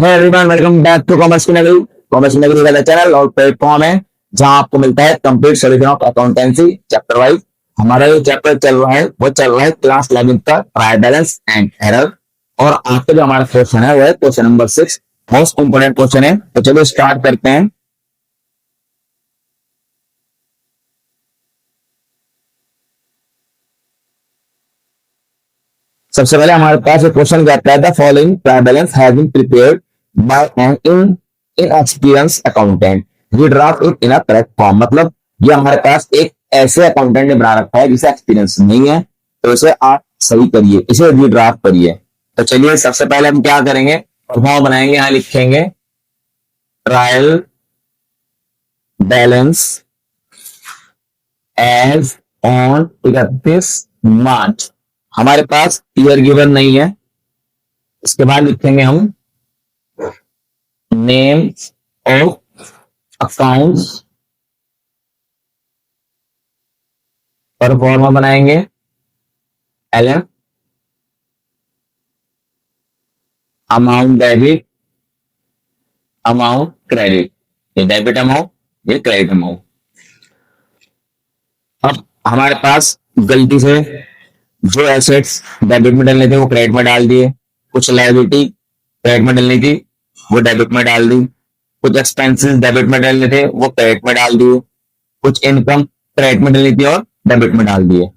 है everyone, welcome back to commerce की नगरी। कॉमर्स की नगरी वाला चैनल और प्लेटफॉर्म है जहां आपको मिलता है complete solution of accountancy chapter wise. हमारा जो चैप्टर चल रहा है वो चल रहा है क्लास 11 का ट्रायल बैलेंस एंड एरर। और आज का जो हमारा क्वेश्चन है वो है question number 6। Most important question है, तो चलो स्टार्ट करते हैं। सबसे पहले हमारे पास एक क्वेश्चन कहता है the following trial balance has been prepared by an inexperience accountant, we draft it in a correct form. मतलब ये हमारे पास एक ऐसे अकाउंटेंट ने बना रखा है जिसे एक्सपीरियंस नहीं है, तो इसे आप सही करिए, इसे रीड्राफ्ट करिए। तो चलिए सबसे पहले हम क्या करेंगे, फॉर्म बनाएंगे। यहां लिखेंगे ट्रायल बैलेंस एज ऑन 31 मार्च। हमारे पास ईयर गिवन नहीं है। इसके बाद लिखेंगे हम नेम ऑफ अकाउंट्स, पर फॉर्मा बनाएंगे LM, amount debit, amount credit. ये डेबिट अमाउंट, ये क्रेडिट अमाउंट। अब हमारे पास गलती से जो एसेट्स डेबिट में डलने थे वो क्रेडिट में डाल दिए, कुछ लायबिलिटी क्रेडिट में डलनी थी वो डेबिट में डाल दी, कुछ एक्सपेंसेस डेबिट में डलने थे वो क्रेडिट में डाल दिए, कुछ इनकम क्रेडिट में डलनी थी और डेबिट में डाल दिए।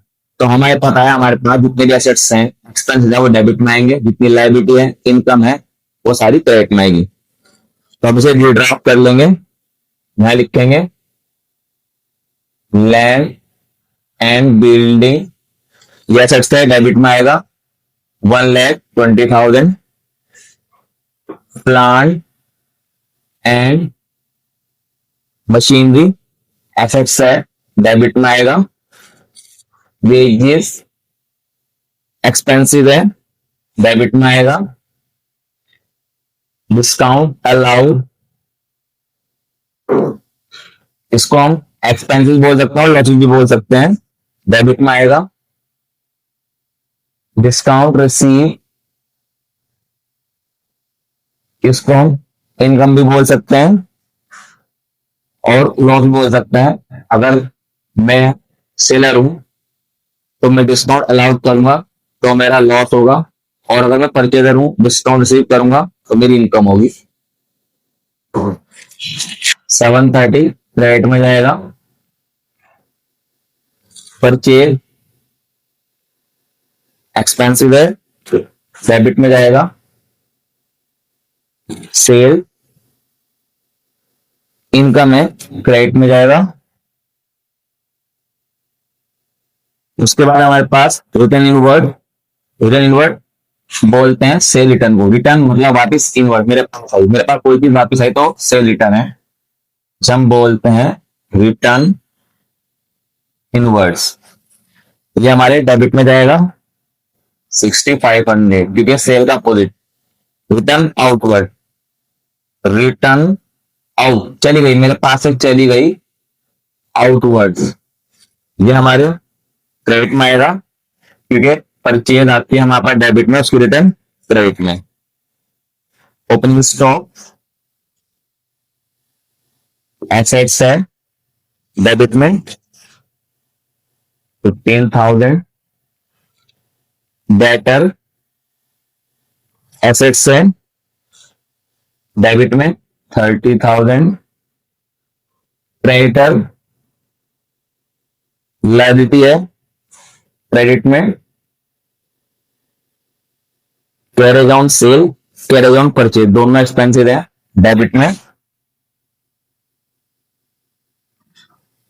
तो हमें पता है हमारे पास जितने भी एसेट्स हैं, एक्सपेंसेस है वो डेबिट में आएंगे, जितनी लायबिलिटी है, इनकम है, वो सारी क्रेडिट में आएगी। तो हम इसे रीड्राफ्ट कर लेंगे। यहां लिखेंगे लैंड एंड बिल्डिंग, ये एसेट्स है डेबिट में आएगा 1,20,000। प्लांट एंड मशीनरी एसेट्स है डेबिट में आएगा। वेजेस एक्सपेंसिव है डेबिट में आएगा। डिस्काउंट अलाउड, इसको हम एक्सपेंसिव बोल सकते हैं और लॉसेस भी बोल सकते हैं, डेबिट में आएगा। डिस्काउंट रिसीव, इसको हम इनकम भी बोल सकते हैं और लॉस भी बोल सकते हैं। अगर मैं सेलर हूं तो मैं डिस्काउंट अलाउड करूंगा तो मेरा लॉस होगा, और अगर मैं परचेजर हूं डिस्काउंट रिसीव करूंगा तो मेरी इनकम होगी। 730 क्रेडिट में जाएगा। परचेज एक्सपेंसिव है, डेबिट में जाएगा। सेल इनकम है, क्रेडिट में जाएगा। उसके बाद हमारे पास रिटर्न इनवर्ड, रिटर्न इनवर्ड बोलते हैं सेल रिटर्न को। रिटर्न मतलब वापिस इनवर्ड, मेरे पास कोई चीज वापिस आई तो सेल रिटर्न है, हम बोलते हैं रिटर्न इनवर्ड्स। ये हमारे डेबिट में जाएगा 6,500, क्योंकि सेल का opposite. Return outward, return out चली गई, मेरे पास से चली गई आउटवर्ड्स, ये हमारे क्रेडिट में आएगा, क्योंकि परचेज आती है हमारे पास डेबिट में, उसकी रिटर्न क्रेडिट में। ओपनिंग स्टॉक एसेट्स है डेबिट में 15,000। डेटर एसेट्स है डेबिट में 30,000। क्रेडिटर लायबिलिटी है क्रेडिट में। Carriage on sale, carriage on purchase, दोनों एक्सपेंसिव है डेबिट में।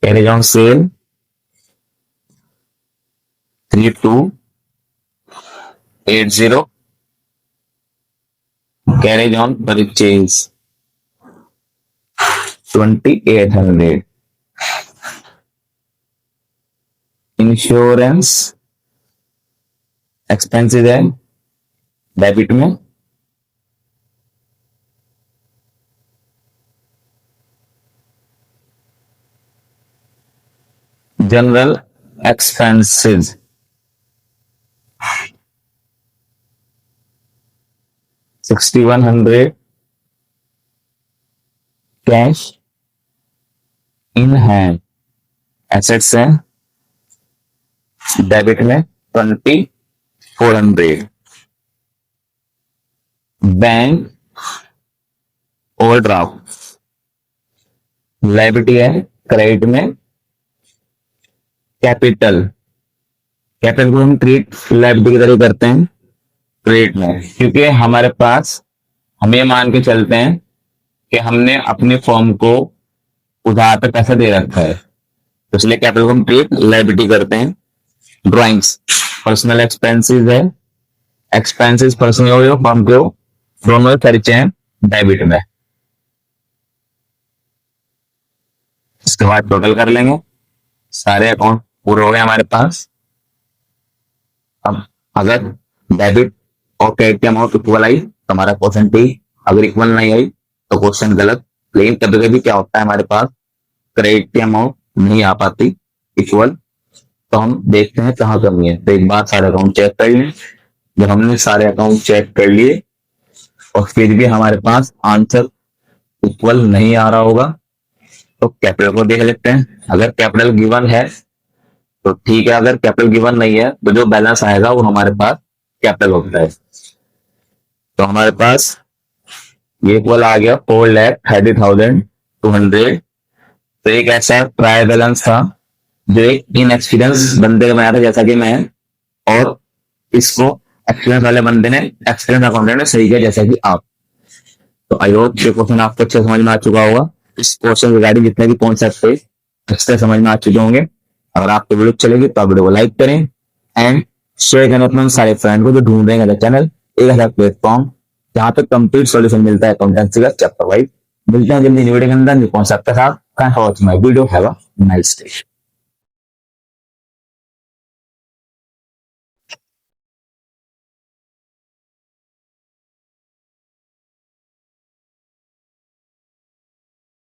Carriage on sale 3280। Carriage on purchase 2,800। Insurance expensive है डेबिट में। General expenses 6,100 cash in hand, assets है डेबिट में 2400, बैंक ओवरड्राफ्ट, लायबिलिटी है क्रेडिट में कैपिटल, कैपिटल को हम ट्रीट लायबिलिटी की तरह करते हैं क्रेडिट में, क्योंकि हमारे पास हम ये मान के चलते हैं कि हमने अपने फॉर्म को उधार पे पैसा दे रखा है, तो इसलिए कैपिटल को हम ट्रीट लायबिलिटी करते हैं। ड्राइंग्स पर्सनल एक्सपेंसेस है, एक्सपेंसेस पर्सनल हो फॉर्म के दोनों खर्चे हैं डेबिट में। इसके बाद टोटल कर लेंगे, सारे अकाउंट पूरे हो गए हमारे पास। अब अगर डेबिट और क्रेडिट की अमाउंट इक्वल आई तो हमारा क्वेश्चन ठीक, अगर इक्वल नहीं आई तो क्वेश्चन गलत। लेकिन कभी कभी क्या होता है हमारे पास क्रेडिट की अमाउंट नहीं आ पाती इक्वल, तो हम देखते हैं कहाँ कमी है। तो एक बार सारे अकाउंट चेक कर लें। जब हमने सारे अकाउंट चेक कर लिए और फिर भी हमारे पास आंसर इक्वल नहीं आ रहा होगा तो कैपिटल को देख लेते हैं। अगर कैपिटल गिवन है तो ठीक है, अगर कैपिटल गिवन नहीं है तो जो बैलेंस आएगा वो हमारे पास कैपिटल होता है। तो हमारे पास ये इक्वल आ गया 4,30,200। तो एक ऐसा ट्रायल बैलेंस था जो एक इनएक्सपीरियंस बंदे का बनाया था जैसा कि मैं, और इसको एक्सपीरियंस वाले बंदे ने, एक्सपीरियंस अकाउंटेंट ने सही किया जैसा कि आप। तो आई होप ये क्वेश्चन आपको अच्छे समझ में आ चुका होगा। इस क्वेश्चन रिगार्डिंग जितने भी कॉन्सेप्ट थे अच्छे समझ में आ चुके होंगे। अगर आपको वीडियो चलेगी तो आप वीडियो को लाइक करें एंड शेयर करें अपने सारे फ्रेंड को जो ढूंढ रहे हैं चैनल एक ऐसा प्लेटफॉर्म जहां पे कंप्लीट सॉल्यूशन मिलता है अकाउंटेंसी का चैप्टर वाइज। मिलते हैं जल्दी वीडियो के अंदर न्यू कॉन्सेप्ट के साथ। Thanks for watching my video, have a nice day.